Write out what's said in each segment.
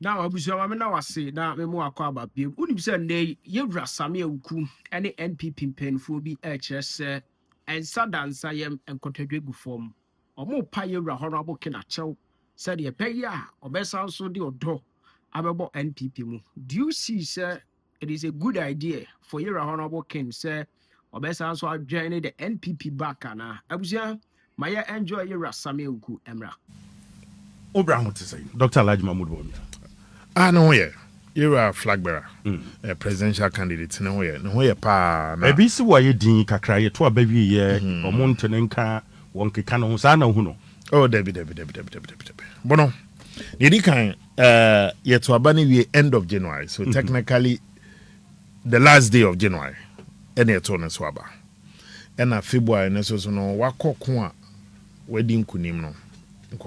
Now abusua ma me na wase na me mo akọ abapiem. Unim se ne yewura Same Awuku ene NPP mpanfo bi e kire se ensa dansa yem enkotodwe gu fom. Omo pa yewura honorable Kenachew said ye pay ya obesa so de odo abebo NPP mu. Do you see sir it is a good idea for yewura honorable Ken say obesa so join the NPP back na abusua maya enjoy yewura Same Awuku emra. Obraham to say Dr. Mahamudu Bawumia. No, yeah. You're a flag bearer, a presidential candidate. No, yeah. No, yeah, pa. A busy way, Dean Kakray, to a baby, yeah, or Montenenka, one canon, Sana Huno. Oh, Debbie. Bono, the kind, yet to abandon end of January. So technically, the last day of January, any attorney swaba. And a February, and so no, wako kwa wedding kunimno.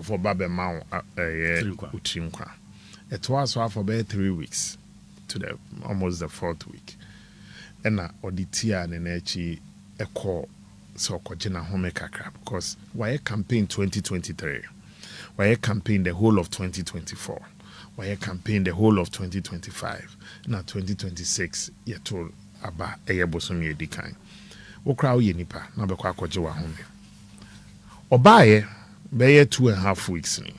For Babe Mao, Utrimka. It was for about 3 weeks to almost the 4th week. And Oditia and Echi a call so Kojina Home Kakra because why campaign 2023? Why campaign the whole of 2024? Why campaign the whole of 2025? Now 2026 you told Aba Eyebosomi Edikan. Okra Yenipa, Nabekwa Kojiwa Home. Obaye be 2.5 weeks ni.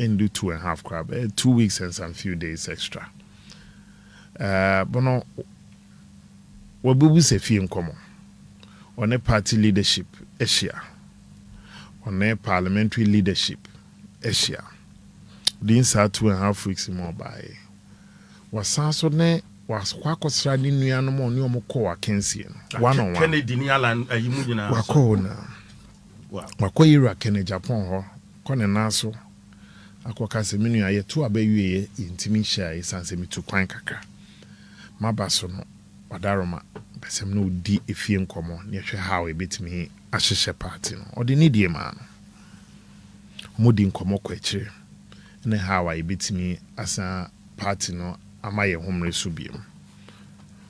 And do 2.5 crab, 2 weeks and some few days extra. But no, what we say in common on a party leadership, Asia, on a parliamentary leadership, Asia. The inside 2.5 weeks more by was also ne was quack straddling new animal new moko Kensian. One on one. Kennedy Agyapong. Wakona. Wakoira Ken Agyapong, Conenaso. Akwaka se menu aye to abawie intimi hia esanse mitu kwan kakra mabaso no wadaroma besem no di efie nkomo ne hwe hawe betimi ahyehye party no odi ne die ma no modi nkomo kwa akire ne hawe betimi asa party no amaye homre so biem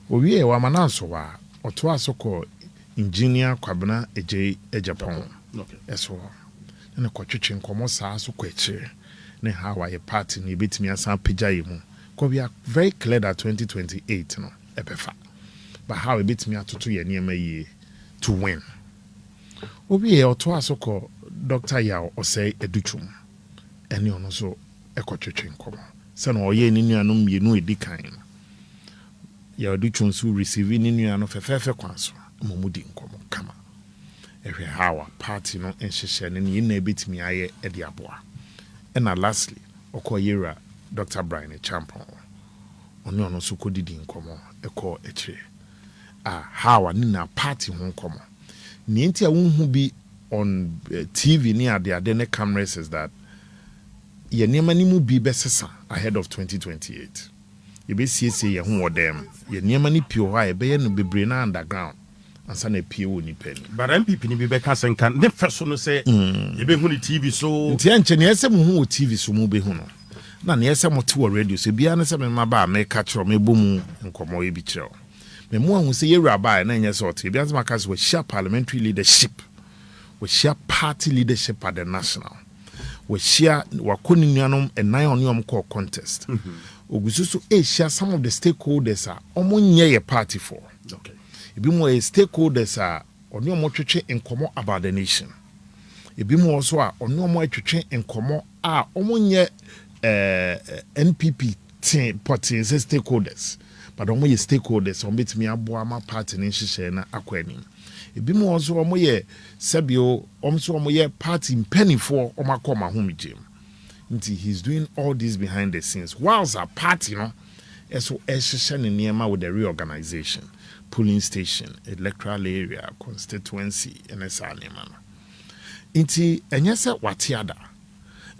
owie wa mananso wa oto asoko engineer Kwabena Agyapong eso ne kwatwetwe nkomo saa so kwa akire ne Hawaii party ni betimi asan pagya yemu because we are very clear that 2028 no ebefa but how betimi atoto ye niam yie to win obi e oto asoko Dr. Yao osei educhum ene ono so ekotwetwe nkomo se no oye ni nuanom yenu edikan ya educhum so receive ni nuano fefefe kwanso momudi nkomo kama ehwe hawa party no enhyehyɛ ne ne na betimi aye ede aboa. And lastly, Okoyera Dr. Brian Agyapong. Oni ono so kodidi nkomo eko etre. How nina party hon komo. Ni enti a wonhu bi on TV ni ade ne cameras is that ye niema ni mu bi besesa ahead of 2028. Ye be siesie ye ho odem. Ye niema ni pio ha ye be ye no bebre na underground. Ansa na pie wo ni pen. But NPP ni bi be ka senka ne first no say ye be hu ni TV so nti anche ne yesem hu o TV so mu be hu no na ne yesem mo te wo radio so bia ne se me ma ba me ka kiro me bomu nkomo ye bi kiro me mu ahu se ye wura ba na nye so te bia se maka so share parliamentary leadership we share party leadership at the national we share wakoni nuanom enan oniom call contest ogususu share some of the stakeholders are omo nye ye party for okay ebi mo stakeholders are oni omo twetwe nkomo about the nation ebi mo also a oni omo atwetwe nkomo a omo nye NPP party stakeholders but omo ye stakeholders omo betimi aboa ma party ne nhyehyɛ na akwani ebi mo also omo ye sebio omo so omo ye party mpanifo omo akoma homegem nti he's doing all this behind the scenes whilst our party no eso ehyehyɛ ne niema with the reorganization polling station, electoral area, constituency, and a sanimano. Inti, and yes, what yada,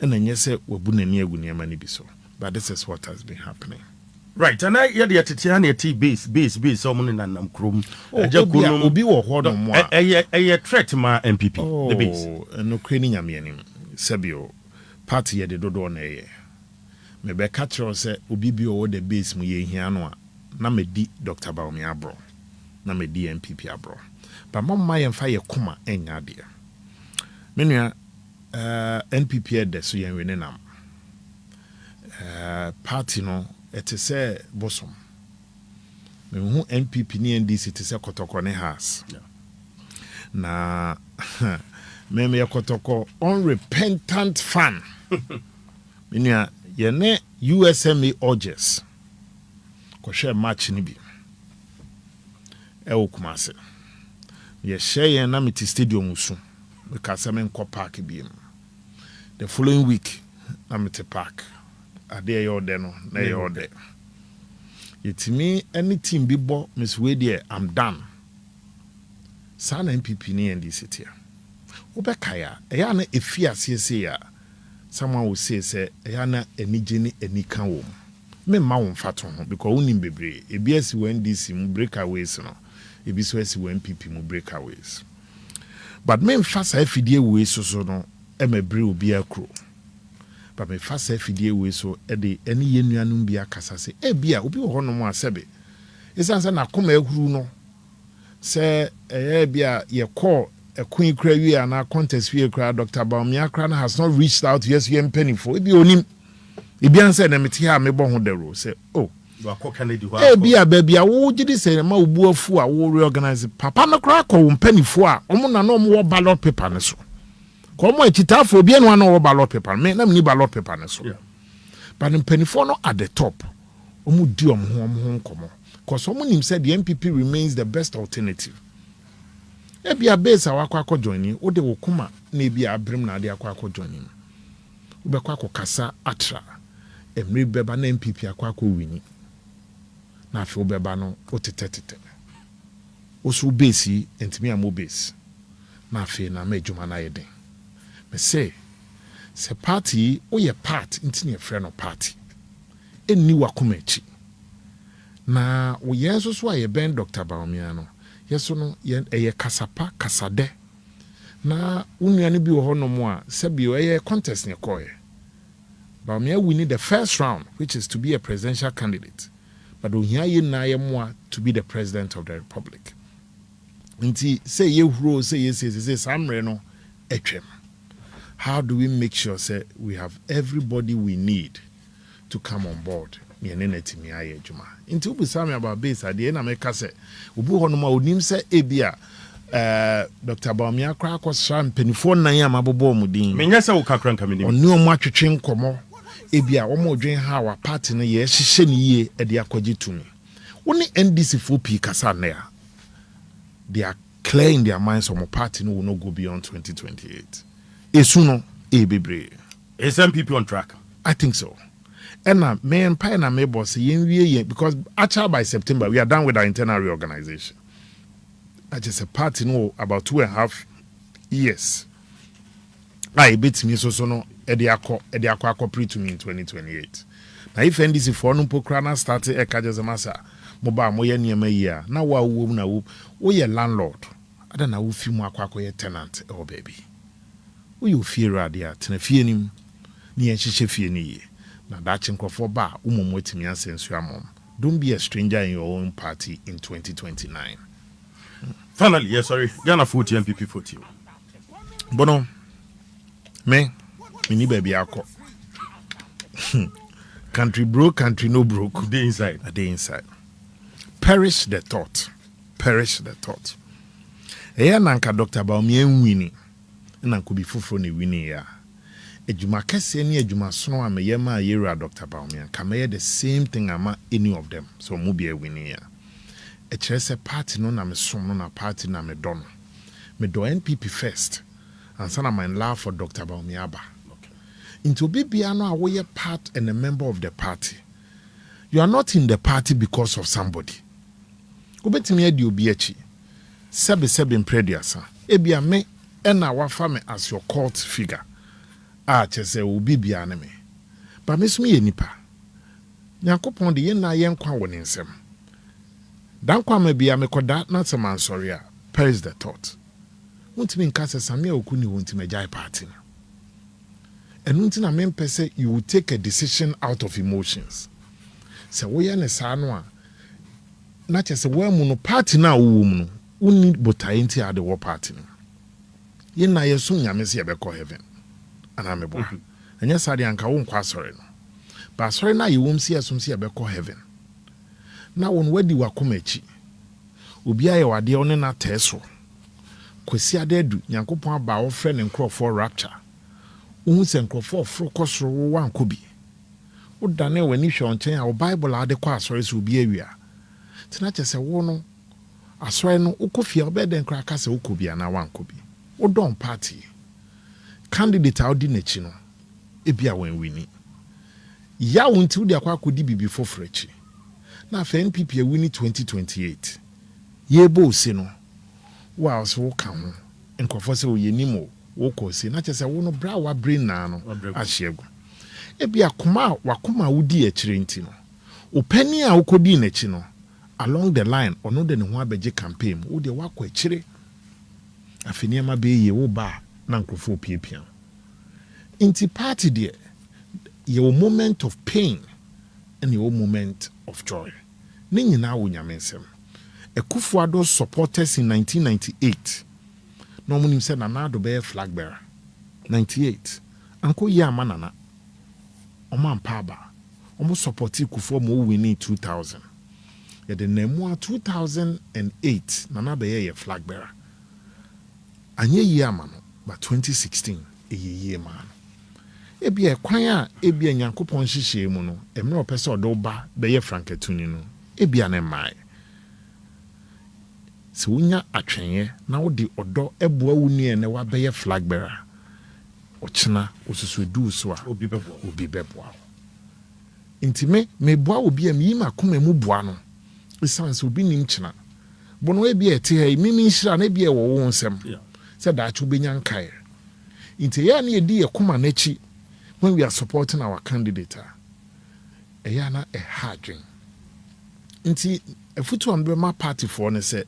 and yes, wabuna near Gunyamani biso. But this is what has been happening. Right, and I had the Titiania T base, someone in an crum. Obi or Hodom, a threat ma NPP, the base. No craning yamianim, Sabio, party at the Dodone. Maybe catcher or say, Ubi or the base muye hianoa, na me di Dr. Bawumia bro. Na me di NPP abro but mom my and fire koma enya dia menua NPP de so yen wenenam party no it is a bosom. Me hu NPP ni NDC it is a kotoko ne house. Na me kotoko unrepentant fan. Minia yene USMA urges. Ko share match ni bi. E wo Kumase. Ye share na meti stadium usu. Because I'm in park bi. The following week na meti park. Ade yo de no na yo de. Yetimi any team bi bo Miss Wade I'm done. Sana NPP ni NDC tia. Obekaya eya na efia sese ya. Someone will say eya na enije ni enika wo. Me ma won fato ho because unim bebre. Ebi asi when NDC mu breakaways no. Ebi so asi when NPP mu breakaways. But me mfasa afidie we so no e mebre obi akro. But me fasa afidie we so e de eni yenuanum bia kasa se e bia obi wo no mo asebe. Esansa na koma ehuru no se e bia ye call a queen kra wi ana contest wi kra Dr. Bawumia kra has not reached out yes yem penny for e bi onim e bia say na meti ha me bo ho dero say oh wa ko Kennedy ho e bia ba bia wo gidi say ma obu afu a wo reorganize papa no kra ko wo penny fo a omo na no mo ballot paper ne so ko mo achitafo bia no na wo ballot paper me na mni ballot paper ne so but penny fo no at the top omo di omo ho nkomo because someone him said the NPP remains the best alternative. Ebia base awakwa joining o de wokuma na ebia abrim na de akwa joining. Ubekwa kasa atra. Emri beba na NPP akwa wini. Na afi obeba no otetetete. Osu base entimi amo base. Na afi na medjuma na yeden. Me say se party o ye part ntini e frɛ no party. Enni wakuma echi. Na wo yeso so aye ben Dr. Bawumia no yeso no ye kasapa kasade na unuane bi wo ho no mo a sebio ye contest ne koye Bawumia we need the first round which is to be a presidential candidate but ohia ye na ye mo to be the president of the republic nti say ye huro say ye say samre no etwem. How do we make sure say we have everybody we need to come on board? Netimi aye adwuma nti ubusame about base ade na meka se obu ho no ma onim se ebia Dr. Bawumia kra akosha mpenifo nan ya mabobo omudin menya se wo kakra nka menim oni omo atwetwe nkomo ebia omo odwen ha wa party no ye hyehye ne ye ade akogye tumi woni NDC for P kasa na ya they are clear in their minds omo party no will not go beyond 2028 esu no bebre is NPP on track? I think so. And me and Pie and me boss because actually by September we are done with our internal reorganization. I just a party no about 2.5 years. I beat me so no Ediako pre to me in 2028. Now if NDC for no pokrana started a kajas massa moba moya near me year. Now wa we landlord. I don't know if you more tenant or baby. We you fear radia tenafienim near Shefie. Na dachi nkrofo ba umomwetimi asensu amom. Don't be a stranger in your own party in 2029. Finally, yes, sorry. Ghana 40 NPP 40. Bono, me ni baby ako. Country broke, country no broke. Day inside. A day inside. Perish the thought. Perish the thought. Eya nanka Dr. Bawumia nwini. Na kubi fufuro ni wini ya. Ejuma kese ni ejuma sono ameyema yera Dr. Bawumia kameye the same thing ama any of them so mu be winning ya e kire se party no na me som no na party na me don me do NPP first and sana my love for Dr. Bawumia ba into bibia no awoye part and a member of the party. You are not in the party because of somebody obetimi adi obi achi sebe mprediasa ebia me na wafa me as your cult figure chese obi bia na me ba mesum ye nipa Nyankopon de ye na ye nkwa wo ne nsem dan kwa ma bia me koda na sema sorry a perish the thought untimi nka se samia okuni untimi jai party na enu ntina me mpese you will take a decision out of emotions se wo ye ne sa no a na chese wo mu no party na wo mu no uni botai nti ade wo party no ye na yesu nyame se ye be ko heaven. And I'm a boy. And yes, I anka won't sorry no. But sorry na you won't see asum see abeko heaven. Na won wadi wakomachi. Obi aye wade one na teso. Kwesi adedu Nyankopon aba wo frɛ ne nkrofo rapture. Wo se nkrofo fro kosoro wo wanko bi. Wo dane wani hwe onchen a wo Bible ade kwa asɔre so obi awia. Tina kyese wo no asɔre no ukofia obeden kra ka se ukobia na wanko bi. Wo don party. Candidate a odi n'echi no ebia wen wini. Ya wonti wo de akwa akodi bibi fofrechi. Na fa NPP a wini 2028. Yebo se no. Wa so ka ho. Nkofo se oyenimo wo ko se na kyese wo no bra wa brain na no ahyegu. Ebia koma wakoma wodi akire nti no. Opani a ukodi n'echi no along the line ono de ne ho abeje campaign wo de wakɔ akire. Afini ama be ye wo ba na nkofo piepia. Inti party there your moment of pain and your moment of joy. Ni nyina wo nyamensem. Ekufuado supporters in 1998. No munim se Nana do be flag bearer. 98. Anko ya manana. Omo ampaba. Omo supporti Kufuor mo winning 2000. Ya de nemu 2008 Nana be ye flag bearer. Anye ye mano but 2016 ye man. Ebia kwan a ebia Nyankopon hihye mu no emre opese odo ba be ye frankatuni no ebia ne mai se wonya atwenye na wo di odo eboa wuni ene wa be ye flag bearer ochina osusu du so a obi beboa intime me boa obi am yima koma mu boa no isanse obi nim china bono ebia ete ha mimi nhira na ebia wo wo nsem se da achu benya nkae inte ya na edi ye koma na chi when we are supporting our candidate, na a hard dream. Inti a futu my party for ne say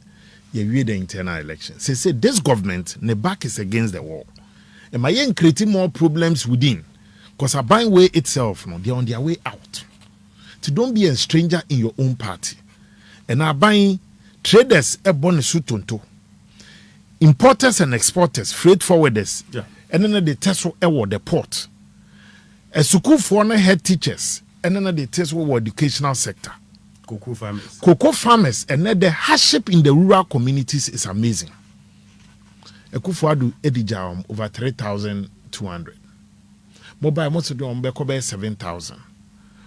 ye read the internal election. Say this government ne back is against the wall. And my creating more problems within. Because a buying way itself, no, they're on their way out. To don't be a stranger in your own party. And are buying traders a bonus sutonto. Importers and exporters, freight forwarders, and then they test for the port. A school for head teachers, and then they test for educational sector. Cocoa farmers, and then the hardship in the rural communities is amazing. A Kufuor Edijam over 3,200. Mobile most of them be 7,000.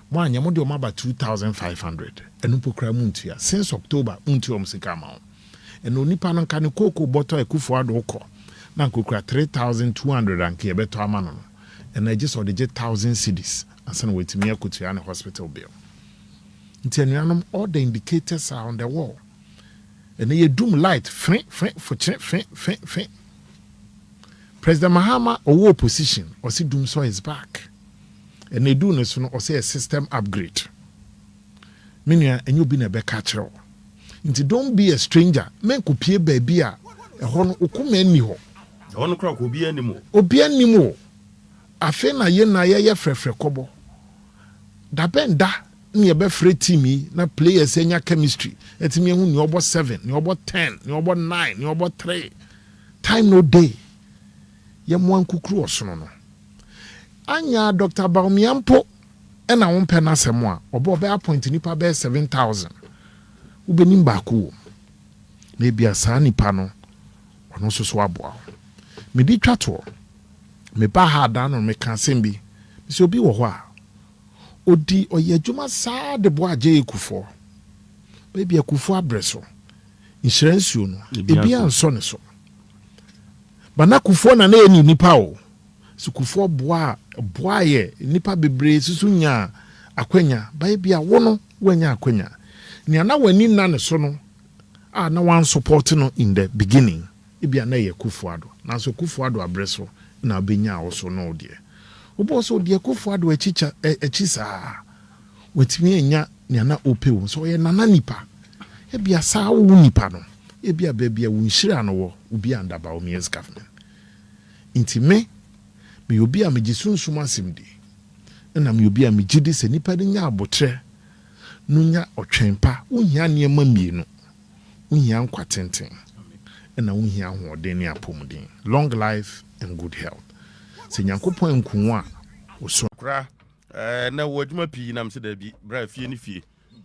One yamodi omaba 2,500. And upokra muntia since October until Omsikama. And only panan can cocoa bottle a Kufuor oko. Nan kukra 3,200 and kiabeto amano. And I just ordered 1,000 cedis and send away to me a hospital bill. In all the indicators are on the wall. And they doom light, President Mahama or opposition, or see doom so is back. And they do this or say a system upgrade. Meaning, and you been a back catcher. Into don't be a stranger, men could pay baby a horn ukumen Ono crowd will be anymore. Obi anymore. Afe na ye frefre kobo. Da ben da ni ebe free team na players enya chemistry. Etimi hu ni obo 7, ni obo 10, ni obo 9, ni obo 3. Time no day. Ye mo ankukru osono no. Anya Dr. Bawumia mpo ena won pe na semo a obo be appoint nipa be 7,000. Ubenim ba ko. Na bia sa nipa no ono so aboa. Me di twato me ba ha da no me kan sembi me obi wo ho a odi oye adwuma saa de bo agye Kufuor baby Kufuor abreso insurance no ebi anso ne so bana Kufuor na eni nipa o so Kufuor boa ye nipa bebre susu nya akwanya baby a wo no wanya akwanya ni ana wani na ne so no a na wan support no in the beginning ebi na ye Kufuor do na so Kufuor do abreso na benya also no de obo so de Kufuor do echisa wetimi enya ne na opewo so ye nana nipa e bia sa wo nipa no e bia ba bia wo nhira no wo obi anda Bawumia's government intime me obi a mejisunsun asimdi na me obi a mejidi se nipa de nya abotre no nya otwenpa wo hia ne ma mienu wo hia nkwatenten na wo hia hoden ne apomden long life and good health. Se Nyankopon nkunwa oso kra na woduma pi nam se da bi bra fie ni fie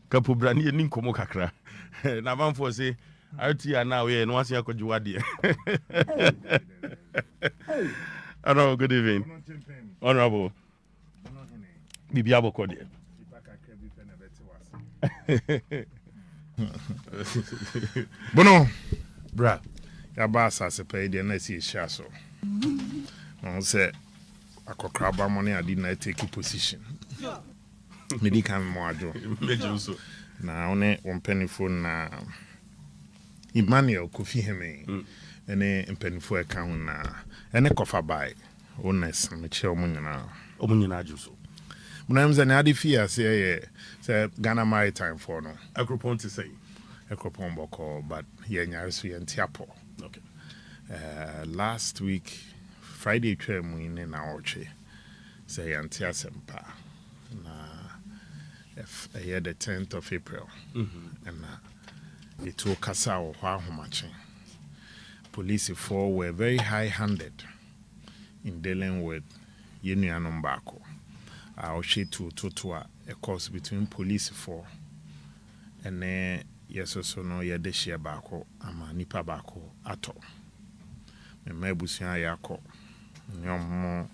kapo bra ne ni nkomo kakra na manfo se ati ana we no asia kwadwo de Honorable, good evening. Honorable. Bibi aboko de. Bono, bra. Ya ba asase pay de na si ehia so. No say akokraba money adi na take position. Medical mo ajo. Mejo so. Na one on phone na Emmanuel Kofi Heme. Ene mpanifo eka ho na ene kofa bai. Honest me che omunyina ajo so. Munam za na adi fia say Ghana Maritime for no. Akropon to say. Ekropon boko but ye nyare so ye ntiapo. Okay. Last week Friday twem in na oche say antia sempa na year the 10th of April and it will kasa o hwa homache. Police four were very high-handed in dealing with Yenuanom Bako. I'll share to a course between police four and then yes also no Yadeshia Bako ama Nipa Bako ato. Me mebusia yako. Nyomo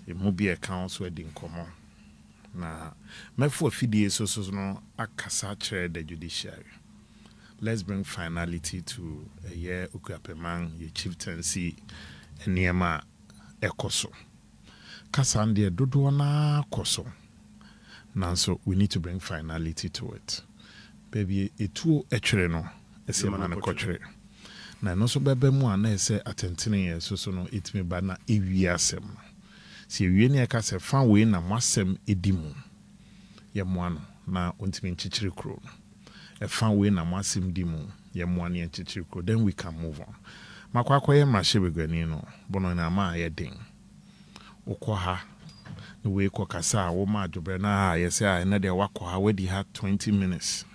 imubi accounts wedding komo. Na mefo fidie so no akasa chere the judiciary. Let's bring finality to a year Ukuapemang, your chieftaincy, and Niema Ekoso. Kasande Dodoana Koso. Now, so we need to bring finality to it. Baby, it too echreno, a semana cotre. Na no so bebe mu ana se atentene so no it me ba na ewiasem. Si ewie aka se fa we na mwasem edimu. Ye moano na ontimi nchichiri kro. A fan way na masim dimu ye mwani en chichiko, then we can move on. Makwakoye mashebe gwanino bono na ma ye ding ukwa ha the way kwa kasa wo ma dobre na ye say na de wakwa ha we di ha 20 minutes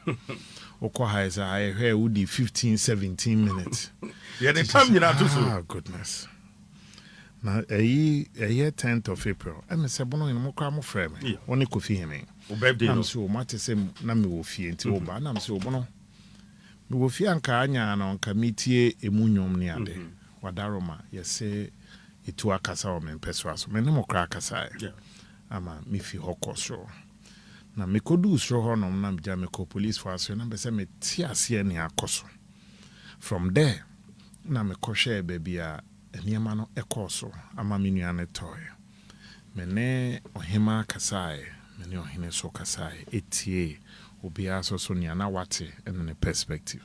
ukwa ha is I hear we di 15-17 minutes. Yeah, the time you to so. Ah, goodness. Na a year 10th of April and say bono in mo kwa mo frame woni Kofi Heme I'm so much same na me wo fie nti oba na me so bono me wo fie anka anya na onka mitie emunyom ne ade wadaroma yese etu akasa o me peso aso me ne mo kra akasa ama me fi hokoso na me kodu so ho no na me ja me ko police force na be se me ti ase ne akoso from there na me ko share baby a niema no ekoso ama me nuane toy me ne ohima kasae many ohine so kasai etie obia so nia na wate in the perspective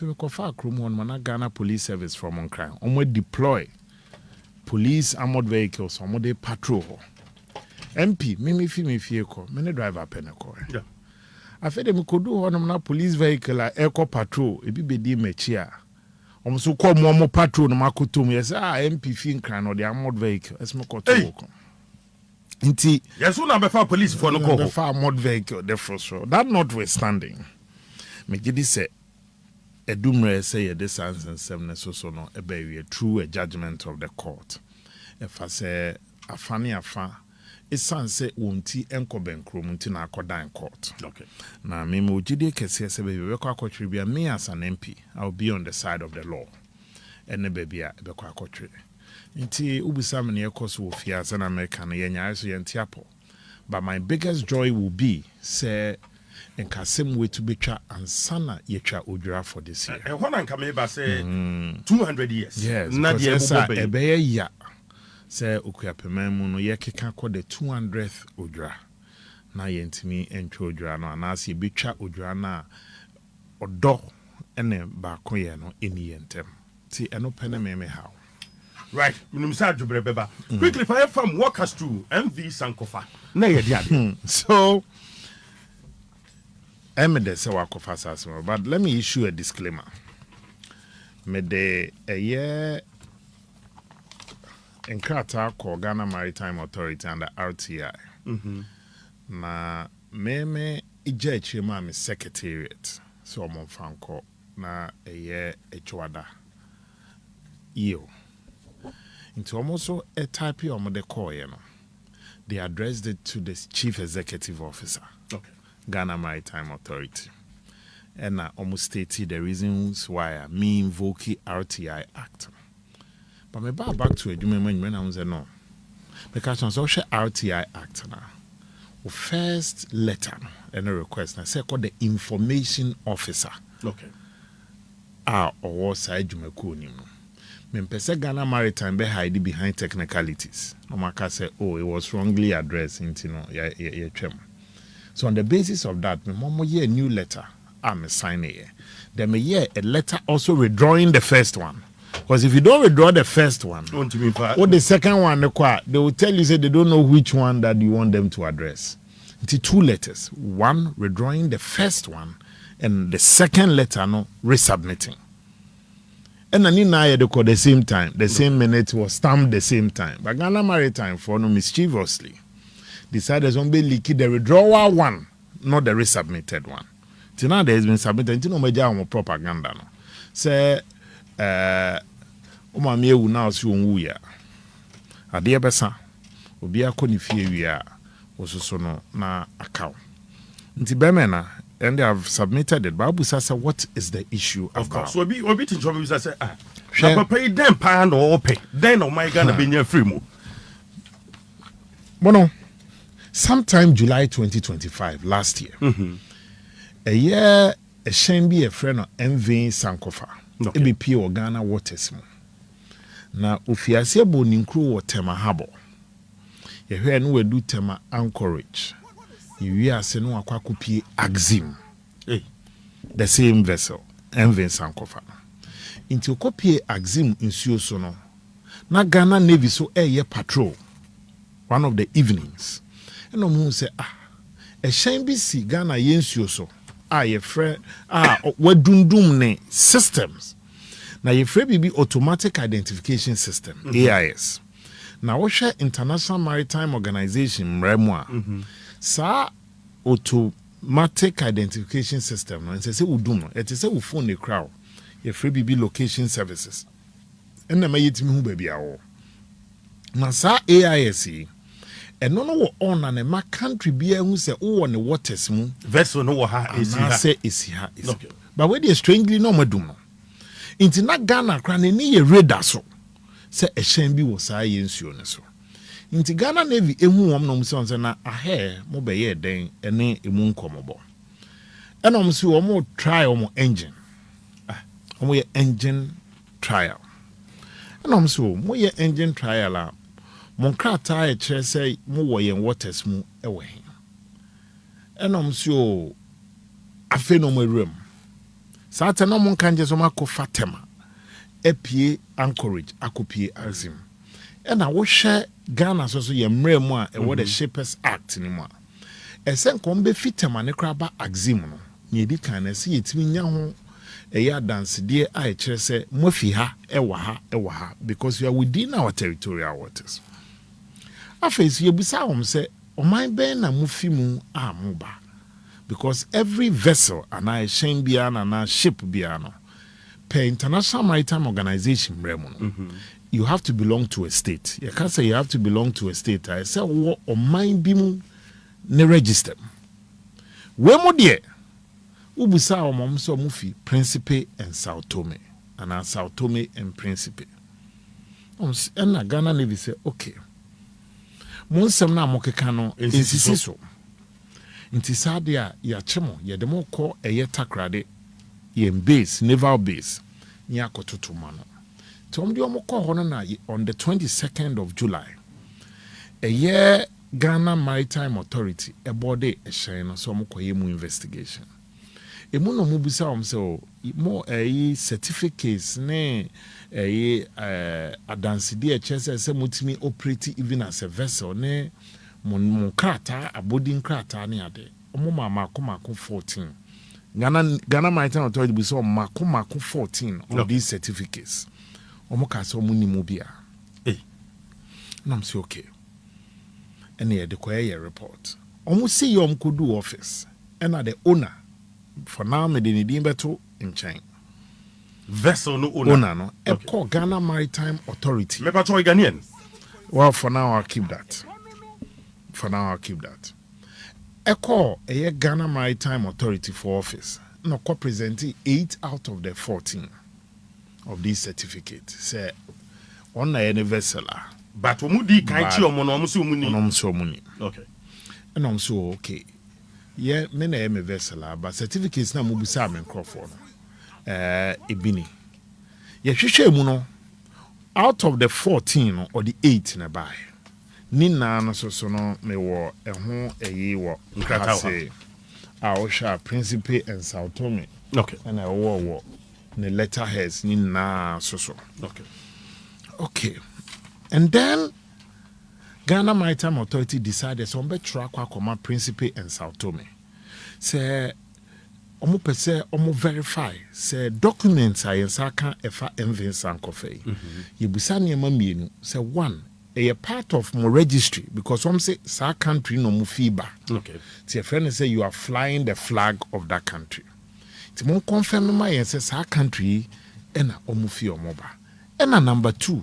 we ko fa krom on mana Ghana Police Service from on crime we deploy police armored vehicles on dey patrol MP me fie ko me ne driver peneko yeah afede me kodu honum na police vehicle a eco patrol ebi bedi machi a so ko mo patrol no makotom yes MP fi nkran no the armored vehicle esmo ko to ko Inti yes, una befa police for no go. Befa mod vehicle the first row. That notwithstanding, me gidi say edumre say this sense and seven so no ebe true a judgment of the court. If I say afani afa isan say wonti enko benkrom nti na akoda in court. Okay. Na me mo gidi kese say baby we kwa akotribia me as an MP I'll be on the side of the law. Ene baby a be kwa akotri. Inti ubisam ne ekoso wo fiase na America na yenya so yentiapo. But my biggest joy will be say enkasem we to betwa ansana yetwa odwura for this year. And when anka me ba say 200 years. Yes. Na de ebe ya say Okuapemang mu no yekeka ko the 200th odwura. Na yentimi entwa odwura no anase betwa odwura na odo ene ba ko ye no eni yentem. Ti eno pene me how. Right, quickly fire from walk us through MV Sankofa. Na ye dia. So Emede se wakofa sasimo, but let me issue a disclaimer. Me de a year enkrata ko Ghana Maritime Authority and the RTI. Na me ije chima me secretariat. So mo fanko na a year echwada. Iyo. Into almost a type of the call, you know. they addressed it to the Chief Executive Officer, Ghana Maritime Authority. And almost stated the reasons why I me invoke RTI Act. But me back to a domain when I was no. Because on social RTI Act now, the first letter and a request, I say called the Information Officer. Or side Jumeku. Mempese Ghana Maritime be hide behind technicalities. Omaka say, oh, it was wrongly addressed into So on the basis of that, me momo ye a new letter. I'm signing here. Then me hear a letter also withdrawing the first one. Because if you don't withdraw the first one, or the second one, they will tell you say they don't know which one that you want them to address. It's 2 letters. One withdrawing the first one, and the second letter no resubmitting. And then in the same time, the same minute was stamped the same time. But Ghana Maritime for no mischievously decided to be leaky the withdrawal one, not the resubmitted one. Till now there has been submitted until no major propaganda. No. Say Omamie will now see Wuya. A dear Bessa will be a conifia also no na account. Ntibemena. And they have submitted it. Babu Sasa, what is the issue of about? Course, we'll be in trouble. Say, pay them pound or pay. Then oh my God, be near free mo. Bono, sometime July 2025, last year, a year a shame be a friend of MV Sankofa, EBP or Ghana Waters. Now, Ufiasia Boninkru or Tema Habo. You hear no do Tema Anchorage. You are saying no akwakupi Axim. The same vessel, MV Sankofa. Into copy Axim in Suosono. Na Ghana Navy so a patrol. One of the evenings. And no moon say, a shame be see Ghana yensuoso. Ye friend, what dum ne systems. Now ye free be automatic identification system, AIS. Now we share International Maritime Organization, MREMWA. Sa automatic identification system no say we do no it say we phone the crowd your free BB location services and na mayetimi hu ba bia wo na sa AIS e no on na ma country bia hu say wo on the waters mu vessel no wo ha esi ha but we dey strangely no madum no inti na Ghana kra na ni ye radar so say a shen bi wo sa ye nsuo ne so Inti Ghana Navy ehu wom no mse onse na ahe mo be ye den ene emu nkomobo. Ena mse wo mo try wo engine. Mo ye engine trial. Ena mse wo mo ye engine trial a mo krata e kire say mo wo ye waters mu ewe he. Ena mse wo afe no mo rem. Sa ate no mo kanje so makofa tema. Epie Anchorage akopie Axim. And I will share Ghana so ye mre mu a what the Shippers Act ni mu a esen kom be fitema ne kraba Axim no ye di kan na se yetimi nya ho ya dance de a kire se mofi ha ewa ha because we are within our territorial waters. Afei ye busa hom se oman ben na mofi mu a mo ba because every vessel and I shen bia na ship bia no per International Maritime Organization mre mu no you have to belong to a state. You can't say you have to belong to a state. I say, what or mine bimu ne register. Where mo die? Ubusa o mom so mufi Principe and Sao Tome. And Sao Tome and Principe. And Ghana Navy say, okay. Mon sem na mo keka no insisi so. Inti sadia ya chemo ye demo call a ye takrade ye base, naval base. Ni akototo mano. On the 22nd of July, a year Ghana Maritime Authority a body a shine so mukoyemu investigation. A mono mubisa so more a certificates ne a adansidi chese se mutimi operate even as a vessel ne mon krata a boarding krata ne ade. Omoma mako 14. Ghana Maritime Authority be so mako 14 of these certificates. Omoka so muni mobia. I'm say okay. And here the choir report. Almost see you could do office. And are the owner. For now, me didn't beto in China. Vessel no owner. No. Okay. Call Ghana Maritime Authority. Me patrol Ghanaian. Well, for now I'll keep that. For now, I'll keep that. Echo a Ghana Maritime Authority for office. No, co-presenting 8 out of the 14 of these certificates. Say, on a vessel. But Omudi can't see Omuni. Okay. And I'm so okay. Yeah, many a vessel, but certificates na mubisa men Crawford. Ibini. Yeah, she muno. Out of the 14 or the 8 na buy. Nina no so no me wo eho eyi wo say Aosha Principe and Sao Tome. Okay. And I wo the letterheads Nina so. Okay. And then Ghana Maritime Authority decided some be track akoma Principe and Sao Tome. Say omo pese omo verify say documents ayensa kan efa envin sankofe. Yebusa niema mienu say one a part of my registry because some say sa country no mufiba. Okay. So your friend say you are flying the flag of that country. Ti mon confirm my say sa country ena omufi omoba. Ena number 2.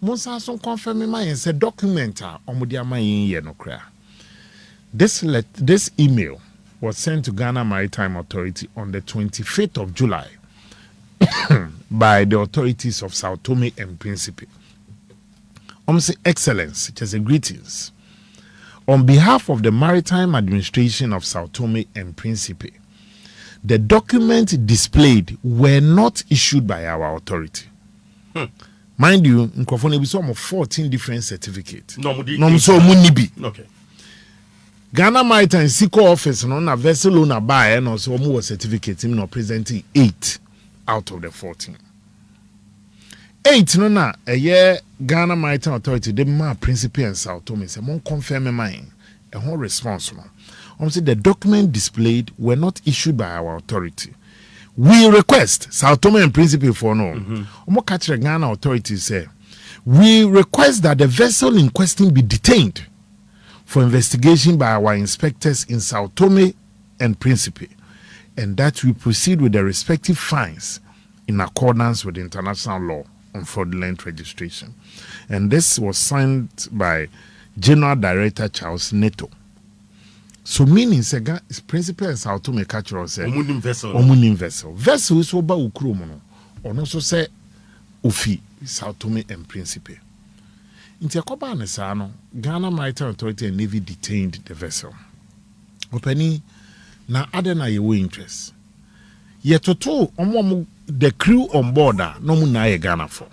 Mon sa son confirm my say document omudi ama yin no kra. This email was sent to Ghana Maritime Authority on the 25th of July by the authorities of Sao Tome and Principe. Say Excellence, it is a greetings. On behalf of the Maritime Administration of Sao Tome and Principe, the documents displayed were not issued by our authority. Mind you, in Krofone, we saw 14 different certificates. No, so munibi. Okay. Ghana Maritime Siko office no na vessel na buy and also more certificates him no presenting 8 out of the 14. 8 no na a year Ghana Maritime Authority the ma Principe and Sao Tome say mon confirm mine a whole response no. Say the document displayed were not issued by our authority. We request Sao Tome and Principe for no. Catch the Ghana authorities say we request that the vessel in question be detained for investigation by our inspectors in Sao Tome and Principe, and that we proceed with the respective fines in accordance with international law on fraudulent registration. And this was signed by General Director Charles Neto. So meaning Principe and Sao Tome catch us Omunim vessel. Vessel is oba ukrumono. Or also say Ufi, Sao Tome and Principe. In Tiakoba Nesano, Ghana Maritime Authority and Navy detained the vessel. Openi na adena yewe interest. Yetoto the crew on board no mu na ye Ghana for.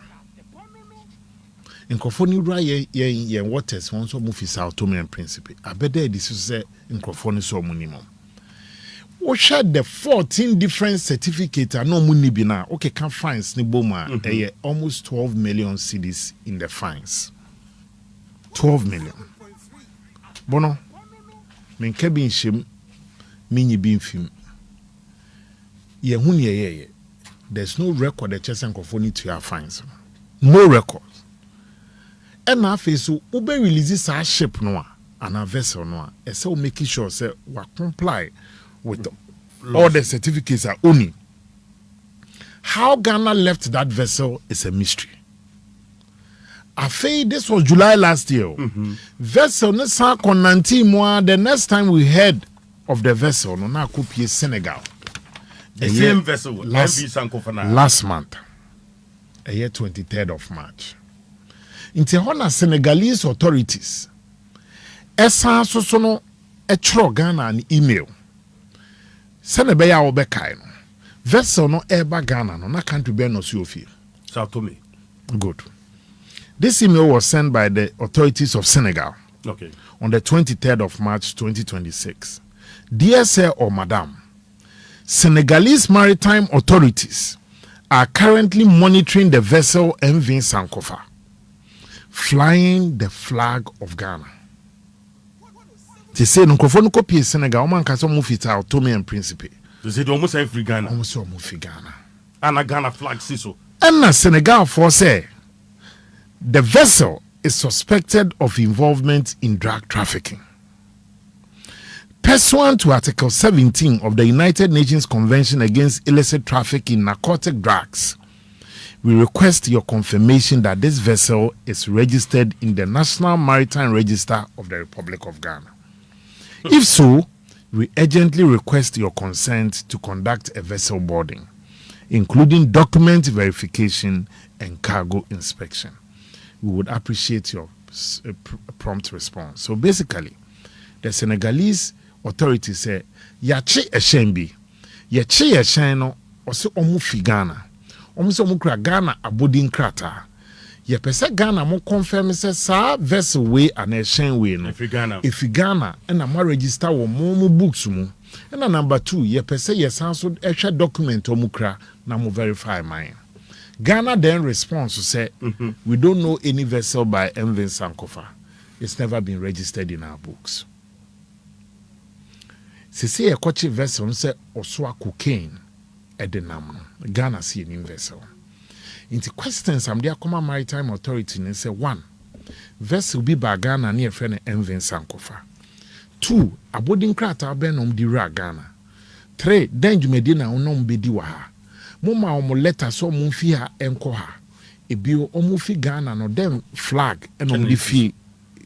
In Krofoni ra ye waters once move Sao Tome and Principe. Abede this is in Krofoni so minimum. We share the 14 different certificates no muni bina. Okay, can fines ni boma almost 12 million cedis in the fines. 12 million. Bono, men kebin shim, mini bin film. Ye hun ye. There's no record the chess and conformity to your fines. No records. And now face so ube releases our ship noa and our vessel noa. And so making sure say we comply with all the certificates are only. How Ghana left that vessel is a mystery. This was July last year. Vessel ne sa kon 19 mois. The next time we heard of the vessel, no na kopie Senegal. The same vessel last month. A year 23rd of March. Inti hona Senegalese authorities. Esa so no etro Ghana an email. Senebeya obekai no. Vessel no eba Ghana no na country be no si ofie. Sao Tome. Good. This email was sent by the authorities of Senegal on the 23rd of March 2026. Dear Sir or Madam, Senegalese maritime authorities are currently monitoring the vessel MV Sankofa, flying the flag of Ghana. They say no copy Senegal, man can some move Sao Tome and Principe. They say almost every Ghana. Almost move Ghana. And a Ghana flag so. And Senegal for say the vessel is suspected of involvement in drug trafficking. Pursuant to Article 17 of the United Nations Convention Against Illicit Trafficking in Narcotic Drugs, we request your confirmation that this vessel is registered in the National Maritime Register of the Republic of Ghana. If so, we urgently request your consent to conduct a vessel boarding, including document verification and cargo inspection. We would appreciate your prompt response. So basically, the Senegalese authorities say, yachi eshenbi, yachi esheno, ose omu fi Ghana. Omu se omu kra Ghana abodin krata. Ye pese Ghana mo confirm se sa vessel way and eshen way no. If Ghana and ma register wo mo books mu. And number 2, ye pese ye sanso ehwe document omu kra na mo verify mine. Ghana then responds to say, we don't know any vessel by MV Sankofa. It's never been registered in our books. See a coach vessel say oswa cocaine at the nam. Ghana see an vessel. Into questions, I'm there come Maritime Authority and say 1, vessel be by Ghana near friend MV Sankofa. 2, abodin krata ben di ra Ghana. 3, denju medina onom bedi waha. Moma omo letter so mo fi ha enko ha. Ebio omo fi Ghana no dem flag and di fi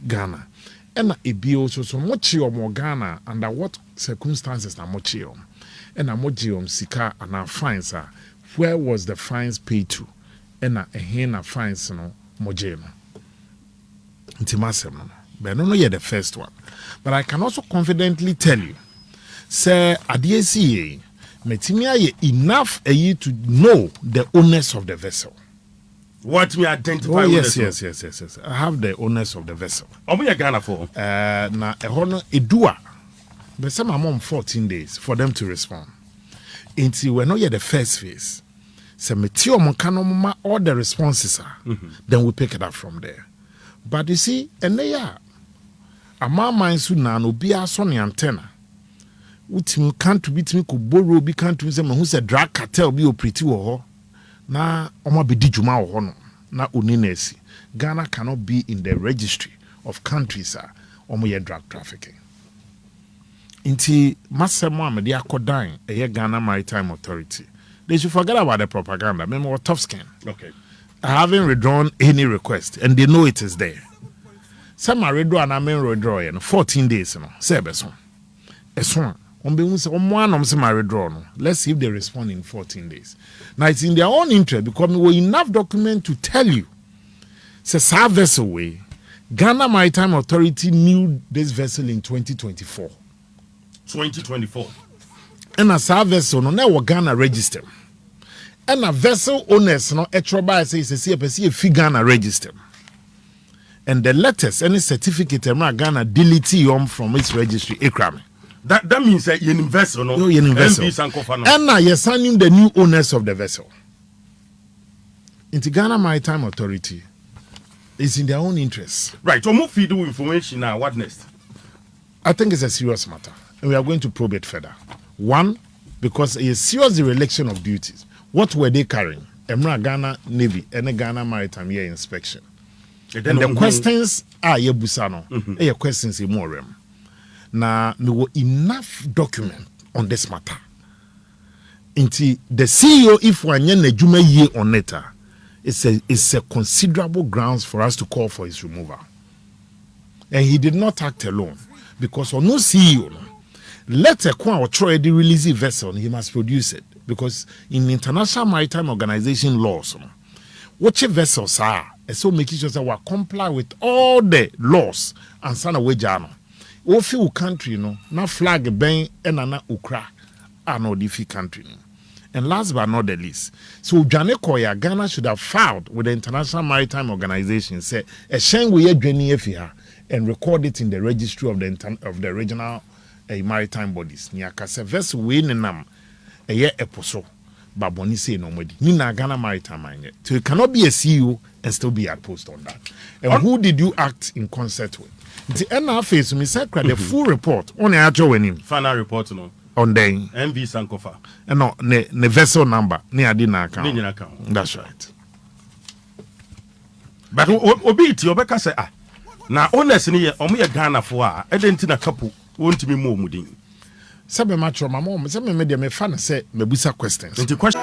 Ghana. And ebio so mochi omo Ghana under what circumstances na mochi om. And mochi sika and fines are. Where was the fines paid to? And a fines no moje no. Intimasem no. But no yet the first one. But I can also confidently tell you, sir, ADACA Metimia enough a year to know the owners of the vessel. What we identify? Yes. I have the owners of the vessel. How many Ghana for? Na ehona edua. But some among 14 days for them to respond. Until we're not yet the first phase. So metio monkanoma all the responses are. Then we pick it up from there. But you see, and they are. Ama minds na no be a sony antenna. Utim can't beat me could borrow be can't to them who said drag cartel be pretty or na oma be dijuma or no na uninesi. Ghana cannot be in the registry of countries omo drug trafficking. Inti masema me dia kodan a Ghana Maritime Authority. They should forget about the propaganda. Remember what tough skin. Okay. I haven't withdrawn any request and they know it is there. Some are redraw and I mean redraw 14 days no. Say beso. Eso. Let's see if they respond in 14 days. Now it's in their own interest because we have enough document to tell you. Say vessel way. Ghana Maritime Authority knew this vessel in 2024. 2024. And a vessel no Ghana register. And a vessel owners no etroba say a Ghana register. And the letters, any certificate Ghana delete from its registry. That means that you invest or no? You invest. And now you're signing the new owners of the vessel. Into Ghana Maritime Authority is in their own interest. Right. So more feed information now. What next? I think it's a serious matter. And we are going to probe it further. 1, because a serious dereliction of duties. What were they carrying? Emra Ghana Navy and a Ghana Maritime Year Inspection. And the questions are Yebusano. Your questions in more room. Now, we were enough document on this matter. Inti the CEO, if we are Juma year on it, it's a considerable grounds for us to call for his removal. And he did not act alone because on no CEO, let a or try to release a vessel, he must produce it because in international maritime organization laws, what vessels are, so making sure that we comply with all the laws and send away journal. Ofi country na flag ben na ukra no difi country. And last but not the least, so Janekoya Ghana should have filed with the International Maritime Organization say a shen we here and record it in the registry of the regional maritime bodies. Niakase vessel we nam a year eposo baboni say no modi. Nina Ghana Maritime. So you cannot be a CEO and still be at post on that. And who did you act in concert with? The NFA me say the full report on the actual winning. Final report no. On the MV Sankofa. And no ne vessel number ne adina account. That's right. But obiti obeka say na honest ni omo ye Ghana for edenti na couple won't be more mudin. Sabe matro mama say me dey me fan say me busa questions. The question